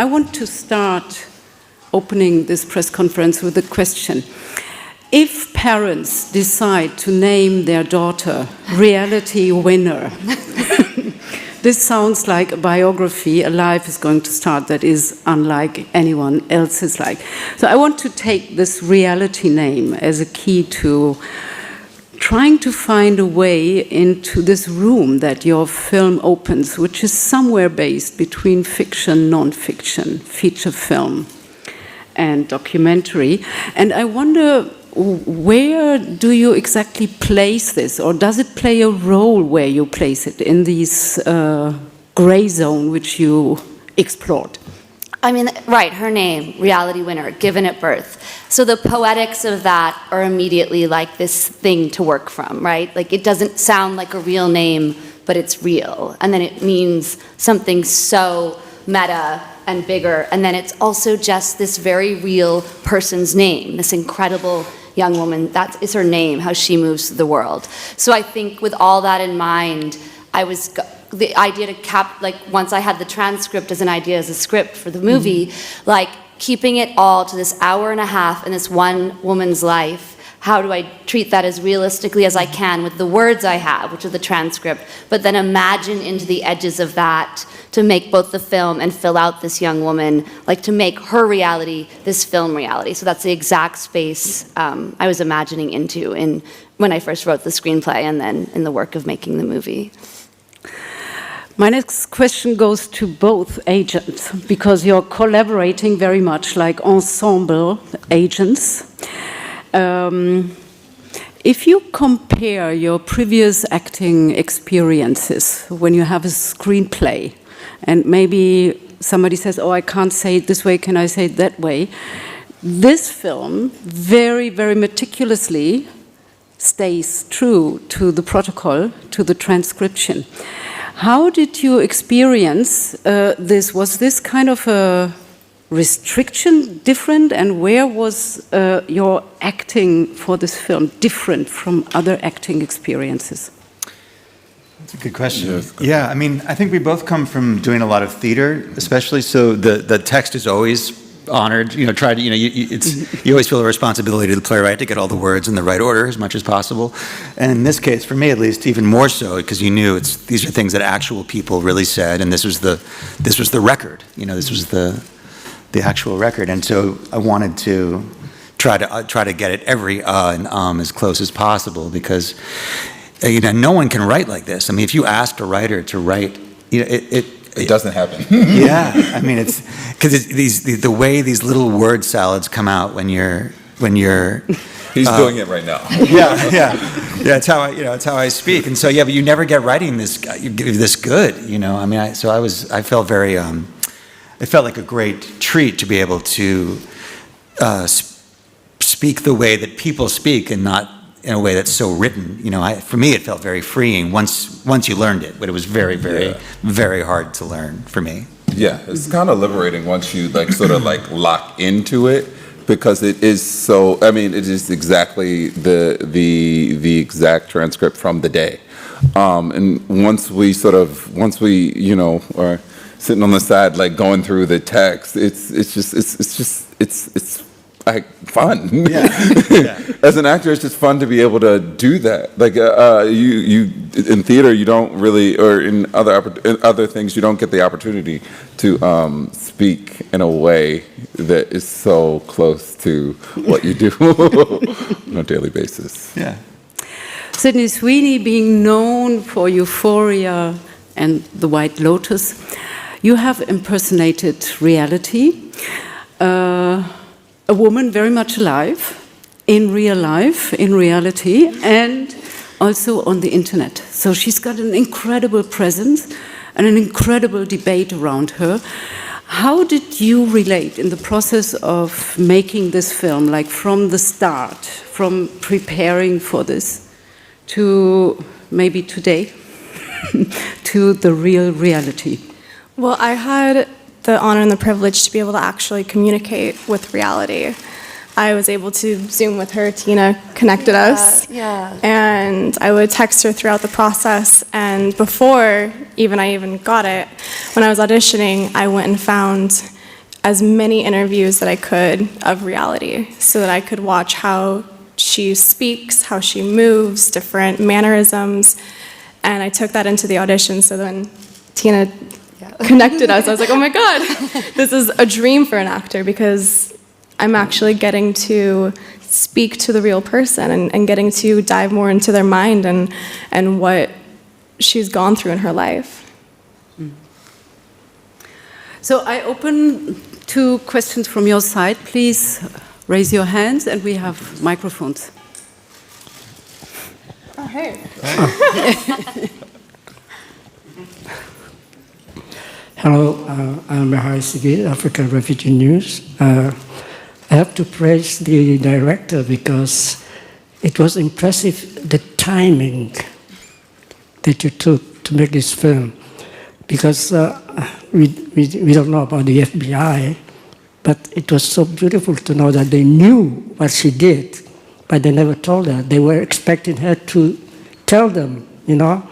I want to start opening this press conference with a question. If parents decide to name their daughter Reality Winner, this sounds like a biography, a life is going to start that is unlike anyone else's life. So I want to take this reality name as a key to trying to find a way into this room that your film opens, which is somewhere based between fiction, non-fiction, feature film, and documentary. And I wonder, where do you exactly place this, or does it play a role where you place it in this gray zone which you explored? I mean, right, her name, Reality Winner, given at birth. So the poetics of that are immediately like this thing to work from, right? Like it doesn't sound like a real name, but it's real. And then it means something so meta and bigger. And then it's also just this very real person's name, this incredible young woman. That is her name, how she moves through the world. So I think with all that in mind, the idea to like once I had the transcript as an idea, as a script for the movie, like keeping it all to this hour and a half in this one woman's life, how do I treat that as realistically as I can with the words I have, which are the transcript, but then imagine into the edges of that to make both the film and fill out this young woman, like to make her reality this film reality. So that's the exact space I was imagining into when I first wrote the screenplay and then in the work of making the movie. My next question goes to both agents, because you're collaborating very much like ensemble agents. If you compare your previous acting experiences when you have a screenplay, and maybe somebody says, oh, I can't say it this way, can I say it that way? This film very, very meticulously stays true to the protocol, to the transcription. How did you experience this? Was this kind of a restriction different, and where was your acting for this film different from other acting experiences? That's a good question. Yeah, I mean, I think we both come from doing a lot of theater, especially, so the text is always honored, you always feel a responsibility to the playwright to get all the words in the right order as much as possible. And in this case, for me at least, even more so, because you knew these are things that actual people really said, and this was the record, this was the actual record. And so I wanted to try to get it every and as close as possible, because no one can write like this. I mean, if you asked a writer to write, it doesn't happen. Yeah, I mean, it's because the way these little word salads come out when you're. He's doing it right now. Yeah. It's how I speak, and so but you never get writing this good. I mean, I felt very. It felt like a great treat to be able to speak the way that people speak, and not in a way that's so written. For me, it felt very freeing once you learned it, but it was very, very, very hard to learn for me. Yeah, it's kind of liberating once you sort of lock into it, because it is so. I mean, it is exactly the exact transcript from the day, and once we are sitting on the side going through the text, it's fun. Yeah. As an actor, it's just fun to be able to do that. You in theater, you don't really, or in other things, you don't get the opportunity to speak in a way that is so close to what you do on a daily basis. Yeah. Sydney Sweeney, being known for Euphoria and The White Lotus, you have impersonated reality. A woman very much alive, in real life, in reality, and also on the internet. So she's got an incredible presence and an incredible debate around her. How did you relate in the process of making this film, from the start, from preparing for this, to maybe today, to the real reality? Well, I had the honor and the privilege to be able to actually communicate with reality. I was able to Zoom with her. Tina connected us. Yeah. And I would text her throughout the process. And before I even got it, when I was auditioning, I went and found as many interviews that I could of reality so that I could watch how she speaks, how she moves, different mannerisms. And I took that into the audition. So when Tina connected us, I was like, oh my God, this is a dream for an actor because I'm actually getting to speak to the real person and getting to dive more into their mind and what she's gone through in her life. So I open to questions from your side. Please raise your hands, and we have microphones. Oh, hey. Hello, I'm Bahari Sigit, African Refugee News. I have to praise the director because it was impressive, the timing that you took to make this film. Because we don't know about the FBI, but it was so beautiful to know that they knew what she did, but they never told her. They were expecting her to tell them, you know.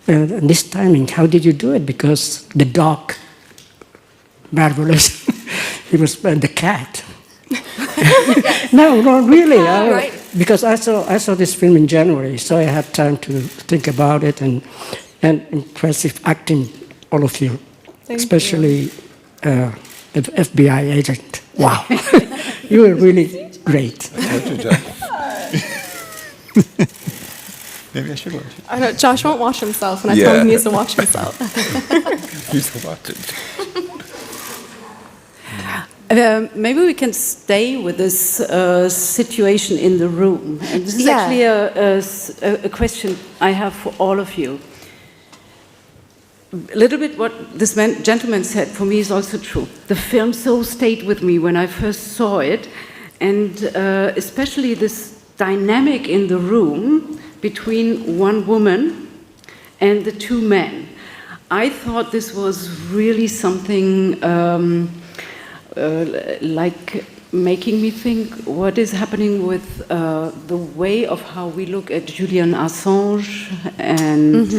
And this timing, how did you do it? Because the dog, marvelous. He was the cat. No, really. Right. Because I saw this film in January, so I had time to think about it, and impressive acting, all of you, especially the FBI agent. Wow, you were really great. Maybe I should watch it. I know, Josh won't watch himself, and I told him he needs to watch himself. He's to watch it. Maybe we can stay with this situation in the room. And this is actually a question I have for all of you. A little bit what this gentleman said for me is also true. The film so stayed with me when I first saw it, and especially this dynamic in the room between one woman and the two men. I thought this was really something like making me think what is happening with the way of how we look at Julian Assange and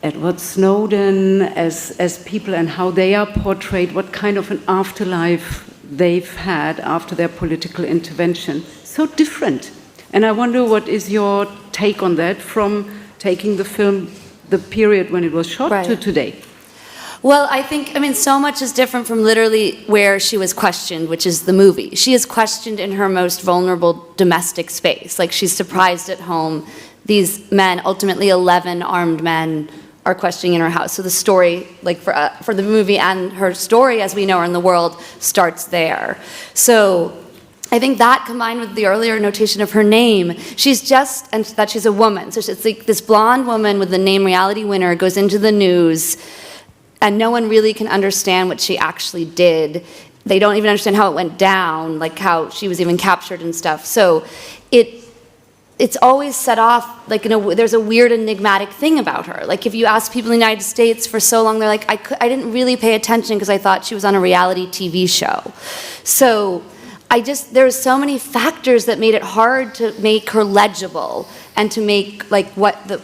Edward Snowden as people and how they are portrayed, what kind of an afterlife they've had after their political intervention. So different. And I wonder what is your take on that from taking the film, the period when it was shot to today? Well, I mean, so much is different from literally where she was questioned, which is the movie. She is questioned in her most vulnerable domestic space. Like, she's surprised at home. These men, ultimately 11 armed men, are questioning in her house. So the story, like for the movie and her story as we know her in the world, starts there. So I think that combined with the earlier notation of her name, and that she's a woman. So it's like this blonde woman with the name Reality Winner goes into the news, and no one really can understand what she actually did. They don't even understand how it went down, like how she was even captured and stuff. So it's always set off, like, there's a weird enigmatic thing about her. Like, if you ask people in the United States for so long, they're like, I didn't really pay attention because I thought she was on a reality TV show. So there's so many factors that made it hard to make her legible and to make, like,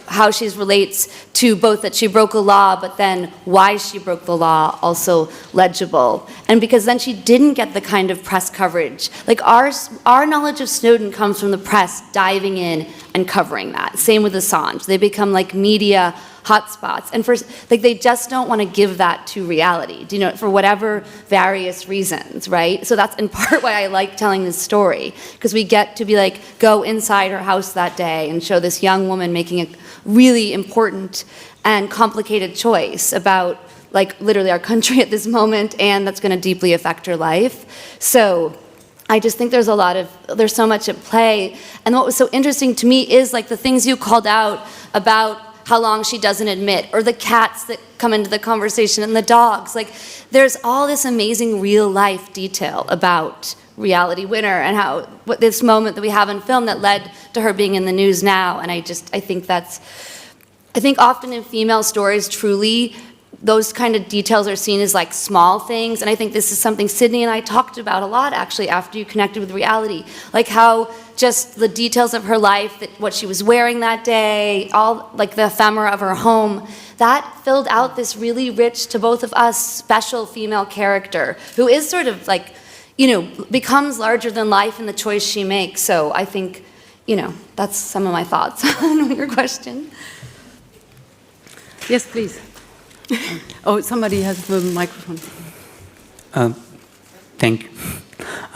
how she relates to both that she broke a law, but then why she broke the law also legible. And because then she didn't get the kind of press coverage. Like, our knowledge of Snowden comes from the press diving in and covering that. Same with Assange. They become like media hotspots. And they just don't want to give that to reality, for whatever various reasons, right? So that's in part why I like telling this story, because we get to go inside her house that day and show this young woman making a really important and complicated choice about, literally our country at this moment, and that's going to deeply affect her life. So I just think there's so much at play. And what was so interesting to me is, the things you called out about how long she doesn't admit, or the cats that come into the conversation, and the dogs. There's all this amazing real life detail about Reality Winner and this moment that we have in film that led to her being in the news now. And I think often in female stories, truly, those kind of details are seen as like small things. And I think this is something Sydney and I talked about a lot actually after you connected with reality. Like how just the details of her life, that what she was wearing that day, all like the ephemera of her home, that filled out this really rich, to both of us, special female character who is sort of like, you know, becomes larger than life in the choice she makes. So I think, you know, that's some of my thoughts on your question. Yes, please. Oh, somebody has the microphone. Thank you.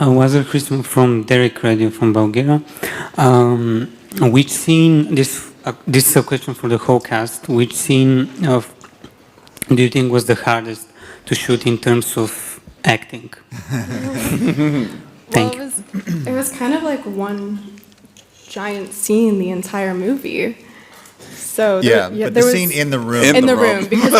Wazir Christian from Derek Radio from Bulgaria. Which scene, this is a question for the whole cast, which scene do you think was the hardest to shoot in terms of acting? Thank you. It was kind of like one giant scene the entire movie. So but the scene in the room. In the room, because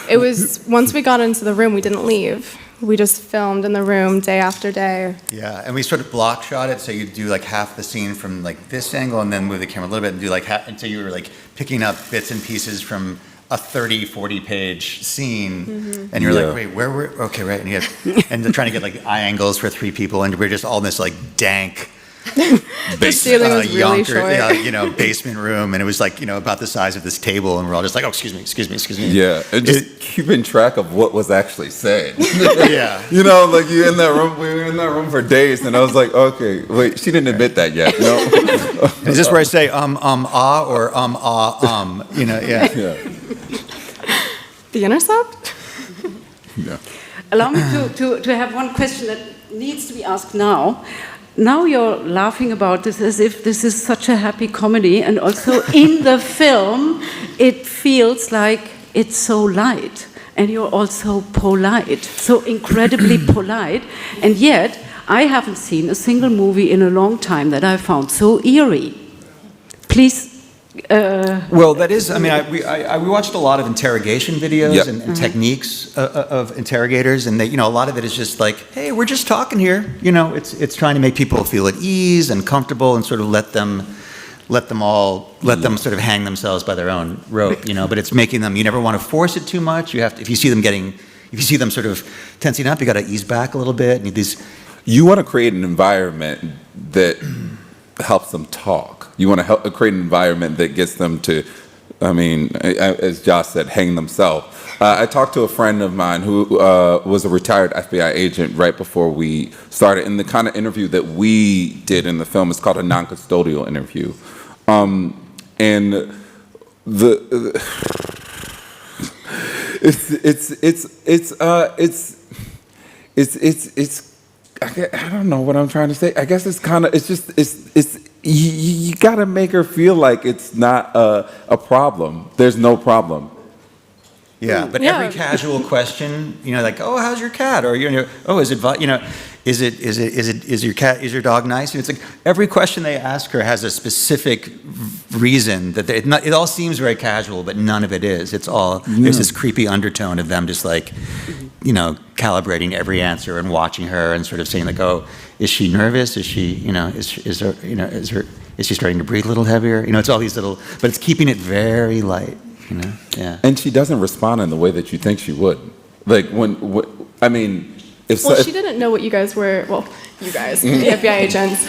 it was, once we got into the room, we didn't leave. We just filmed in the room day after day. Yeah, and we sort of block shot it, so you do like half the scene from like this angle, and then move the camera a little bit and do like half, until you were like picking up bits and pieces from a 30, 40 page scene, and you're like, wait, where were, okay, right, and you have, and they're trying to get like eye angles for 3 people, and we're just all in this like dank, The ceiling was really short. you know, basement room, and it was like, you know, about the size of this table, and we're all just like, oh, excuse me. Yeah, and just keeping track of what was actually said. Yeah. You know, like you're in that room, we were in that room for days, and I was like, okay, wait, she didn't admit that yet. No. Is this where I say ah, or you know, yeah. The intercept? Yeah. Allow me to have one question that needs to be asked now. Now you're laughing about this as if this is such a happy comedy, and also in the film it feels like it's so light, and you're also polite, so incredibly polite, and yet I haven't seen a single movie in a long time that I found so eerie. Please. Well, that is, I mean, we watched a lot of interrogation videos and techniques of interrogators, and they, you know, a lot of it is just like, hey, we're just talking here. You know, it's trying to make people feel at ease and comfortable, and sort of let them sort of hang themselves by their own rope, you know, but it's making them, you never want to force it too much. You have to, if you see them sort of tensing up, you got to ease back a little bit. And You want to create an environment that helps them talk. You want to create an environment that gets them to, I mean, as Josh said, hang themselves. I talked to a friend of mine who was a retired FBI agent right before we started, and the kind of interview that we did in the film is called a non-custodial interview. And I don't know what I'm trying to say. I guess it's kind of, you got to make her feel like it's not a problem. There's no problem. Yeah, but every casual question, you know, like, oh, how's your cat? Or, you know, oh, is your dog nice? And it's like every question they ask her has a specific reason that it all seems very casual, but none of it is. It's all, there's this creepy undertone of them just like, you know, calibrating every answer and watching her and sort of saying like, oh, is she nervous? Is she, you know, is she starting to breathe a little heavier? You know, it's all these little, but it's keeping it very light, you know? Yeah. And she doesn't respond in the way that you think she would. Like I mean, she didn't know what you guys were, you guys, the FBI agents,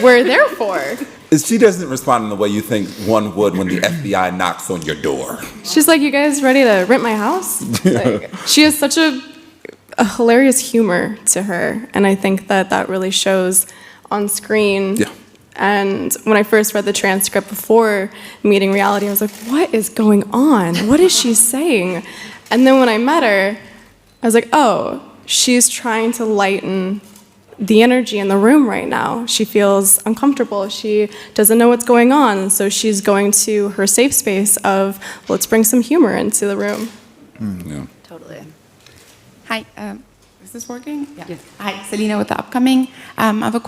were there for. She doesn't respond in the way you think one would when the FBI knocks on your door. She's like, you guys ready to rent my house? Like, she has such a hilarious humor to her, and I think that really shows on screen. Yeah. And when I first read the transcript before meeting reality, I was like, what is going on? What is she saying? And then when I met her, I was like, oh, she's trying to lighten the energy in the room right now. She feels uncomfortable. She doesn't know what's going on. So she's going to her safe space of, let's bring some humor into the room. Yeah. Totally. Hi, is this working? Yeah. Yes. Hi, Selina with The Upcoming. I have a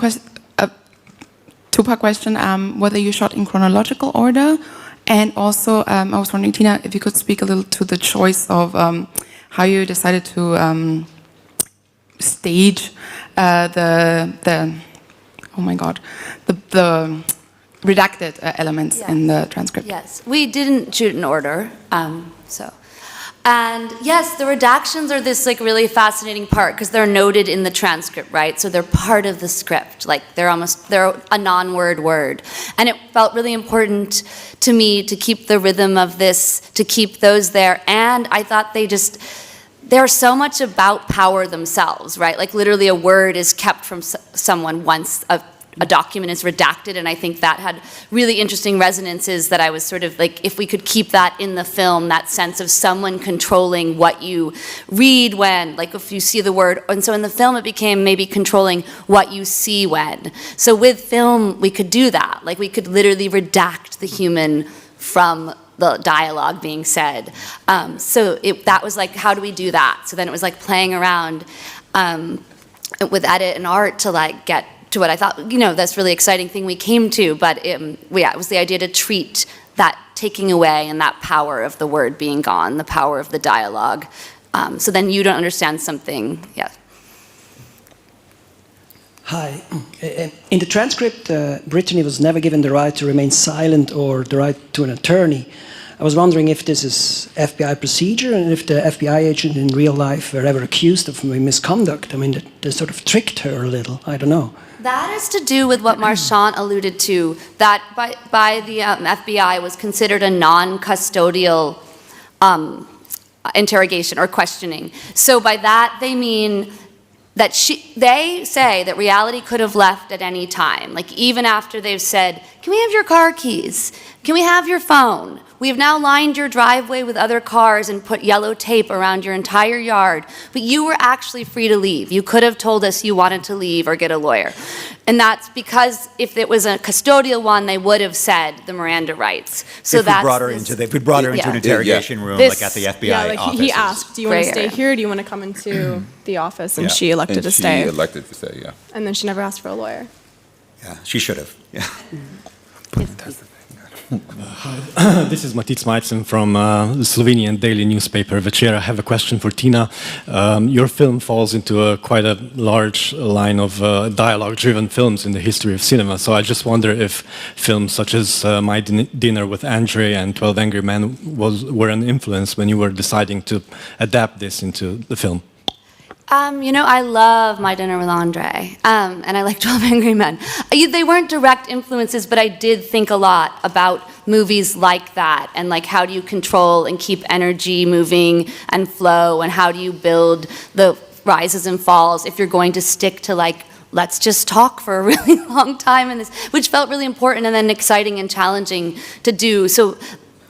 two-part question, whether you shot in chronological order, and also I was wondering, Tina, if you could speak a little to the choice of how you decided to stage the redacted elements in the transcript. Yes, we didn't shoot in order, And yes, the redactions are this like really fascinating part because they're noted in the transcript, right? So they're part of the script, like they're a non-word word. And it felt really important to me to keep the rhythm of this, to keep those there. And I thought they're so much about power themselves, right? Like literally a word is kept from someone once a document is redacted, and I think that had really interesting resonances that I was sort of like, if we could keep that in the film, that sense of someone controlling what you read when, like if you see the word, and so in the film it became maybe controlling what you see when. So with film, we could do that. Like we could literally redact the human from the dialogue being said. So that was like, how do we do that? So then it was like playing around with edit and art to like get to what I thought, that's really exciting thing we came to, but it was the idea to treat that taking away and that power of the word being gone, the power of the dialogue. So then you don't understand something, yeah. Hi. In the transcript, Brittany was never given the right to remain silent or the right to an attorney. I was wondering if this is FBI procedure and if the FBI agent in real life were ever accused of misconduct. I mean, they sort of tricked her a little. I don't know. That is to do with what Marchánt alluded to, that by the FBI was considered a non-custodial interrogation or questioning. So by that they mean that they say that reality could have left at any time. Like even after they've said, can we have your car keys? Can we have your phone? We have now lined your driveway with other cars and put yellow tape around your entire yard, but you were actually free to leave. You could have told us you wanted to leave or get a lawyer. And that's because if it was a custodial one, they would have said the Miranda rights. So if we brought her into an interrogation room, like at the FBI office. He asked, do you want to stay here or do you want to come into the office? And she elected to stay. She elected to stay, yeah. And then she never asked for a lawyer. Yeah, she should have, yeah. This is Matic Majcen from the Slovenian daily newspaper Večer. I have a question for Tina. Your film falls into quite a large line of dialogue-driven films in the history of cinema. So I just wonder if films such as My Dinner with Andre and 12 Angry Men were an influence when you were deciding to adapt this into the film. I love My Dinner with Andre, and I like 12 Angry Men. They weren't direct influences, but I did think a lot about movies like that, and like how do you control and keep energy moving and flow, and how do you build the rises and falls if you're going to stick to like, let's just talk for a really long time, in this, which felt really important and then exciting and challenging to do. So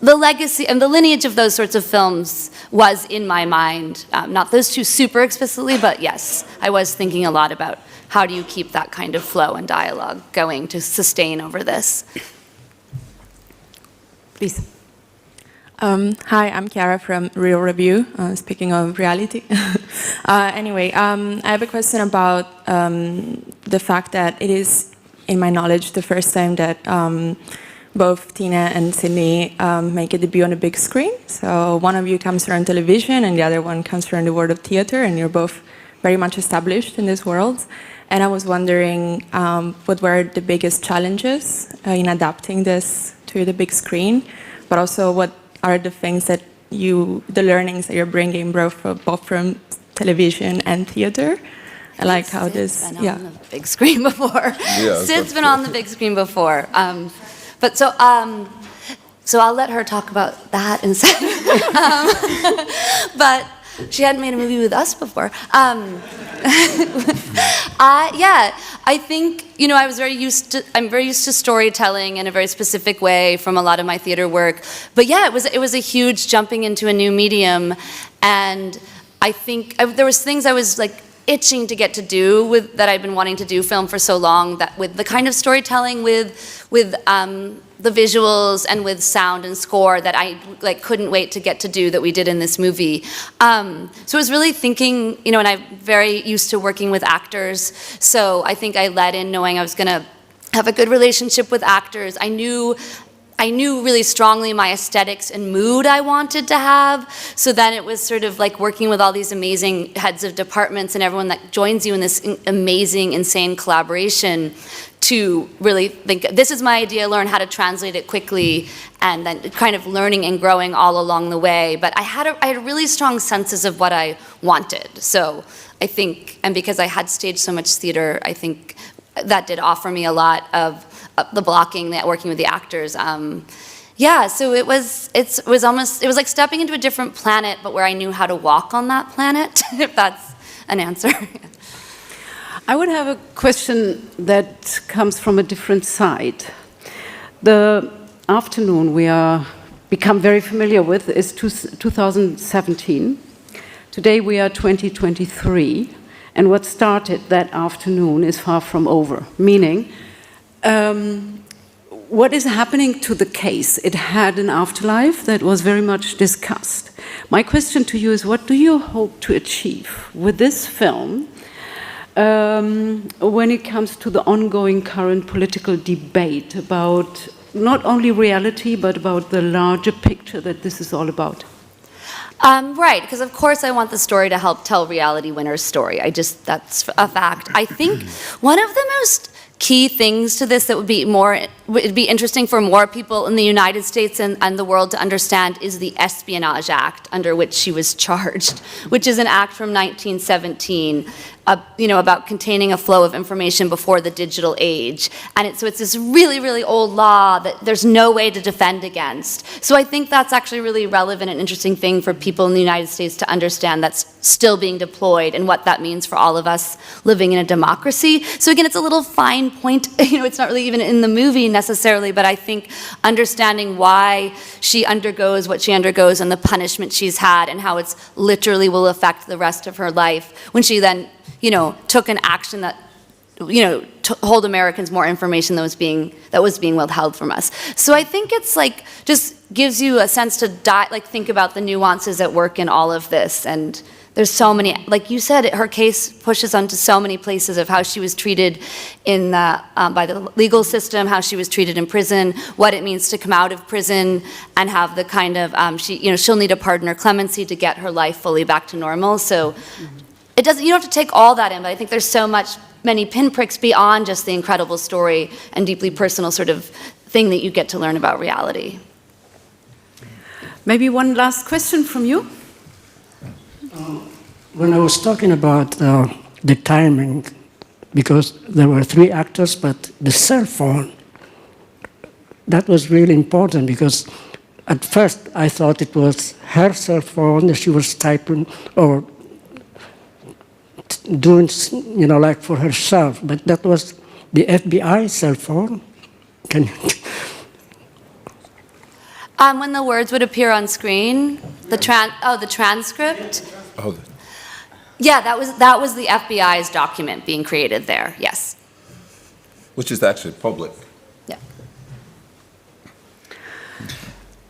the legacy and the lineage of those sorts of films was in my mind. Not those two super explicitly, but yes, I was thinking a lot about how do you keep that kind of flow and dialogue going to sustain over this. Please. Hi, I'm Chiara from Real Review, speaking of reality. Anyway, I have a question about the fact that it is, in my knowledge, the first time that both Tina and Sydney make a debut on a big screen. So one of you comes from television and the other one comes from the world of theater, and you're both very much established in this world. And I was wondering what were the biggest challenges in adapting this to the big screen, but also what are the things that the learnings that you're bringing both from television and theater? I like how this, yeah. On the big screen before. Yeah, Sid's been on the big screen before. But so I'll let her talk about that instead. But she hadn't made a movie with us before. I think, I'm very used to storytelling in a very specific way from a lot of my theater work. But yeah, it was a huge jumping into a new medium, and I think there was things I was like itching to get to do with that I've been wanting to do film for so long, that with the kind of storytelling with the visuals and with sound and score that I like couldn't wait to get to do that we did in this movie. So I was really thinking, and I'm very used to working with actors, so I think I led in knowing I was gonna have a good relationship with actors. I knew really strongly my aesthetics and mood I wanted to have. So then it was sort of like working with all these amazing heads of departments and everyone that joins you in this amazing, insane collaboration to really think, this is my idea, learn how to translate it quickly, and then kind of learning and growing all along the way. But I had really strong senses of what I wanted. So I think, and because I had staged so much theater, I think that did offer me a lot of the blocking, that working with the actors. Yeah, so it was like stepping into a different planet, but where I knew how to walk on that planet, if that's an answer. I would have a question that comes from a different side. The afternoon we are become very familiar with is 2017. Today we are 2023, and what started that afternoon is far from over, meaning what is happening to the case? It had an afterlife that was very much discussed. My question to you is, what do you hope to achieve with this film when it comes to the ongoing current political debate about not only reality, but about the larger picture that this is all about? Right, because of course I want the story to help tell reality winner's story. That's a fact. I think one of the most key things to this that would be interesting for more people in the United States and the world to understand is the Espionage Act under which she was charged, which is an act from 1917, about containing a flow of information before the digital age. And so it's this really, really old law that there's no way to defend against. So I think that's actually really relevant and interesting thing for people in the United States to understand that's still being deployed and what that means for all of us living in a democracy. So again, it's a little fine point, it's not really even in the movie necessarily, but I think understanding why she undergoes what she undergoes and the punishment she's had and how it's literally will affect the rest of her life when she then took an action that, told Americans more information that was being withheld from us. So I think it's like, just gives you a sense to think about the nuances at work in all of this. And there's so many, like you said, her case pushes onto so many places of how she was treated by the legal system, how she was treated in prison, what it means to come out of prison and have the kind of, she'll need a pardon or clemency to get her life fully back to normal. So you don't have to take all that in, but I think there's many pinpricks beyond just the incredible story and deeply personal sort of thing that you get to learn about reality. Maybe one last question from you? When I was talking about the timing, because there were 3 actors, but the cell phone, that was really important, because at first I thought it was her cell phone that she was typing or doing, like for herself, but that was the FBI cell phone. Can you? When the words would appear on screen, the transcript. Oh. Yeah, that was the FBI's document being created there. Yes. Which is actually public. Yeah.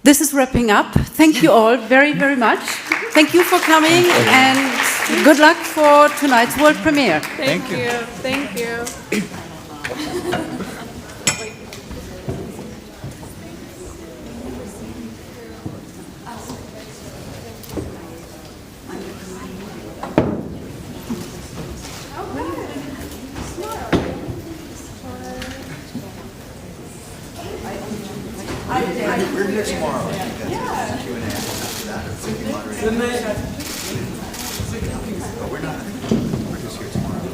This is wrapping up. Thank you all very, very much. Thank you for coming, and good luck for tonight's world premiere. Thank you. Thank you. We're here tomorrow. Q&A after that. Oh, we're not. We're just here tomorrow.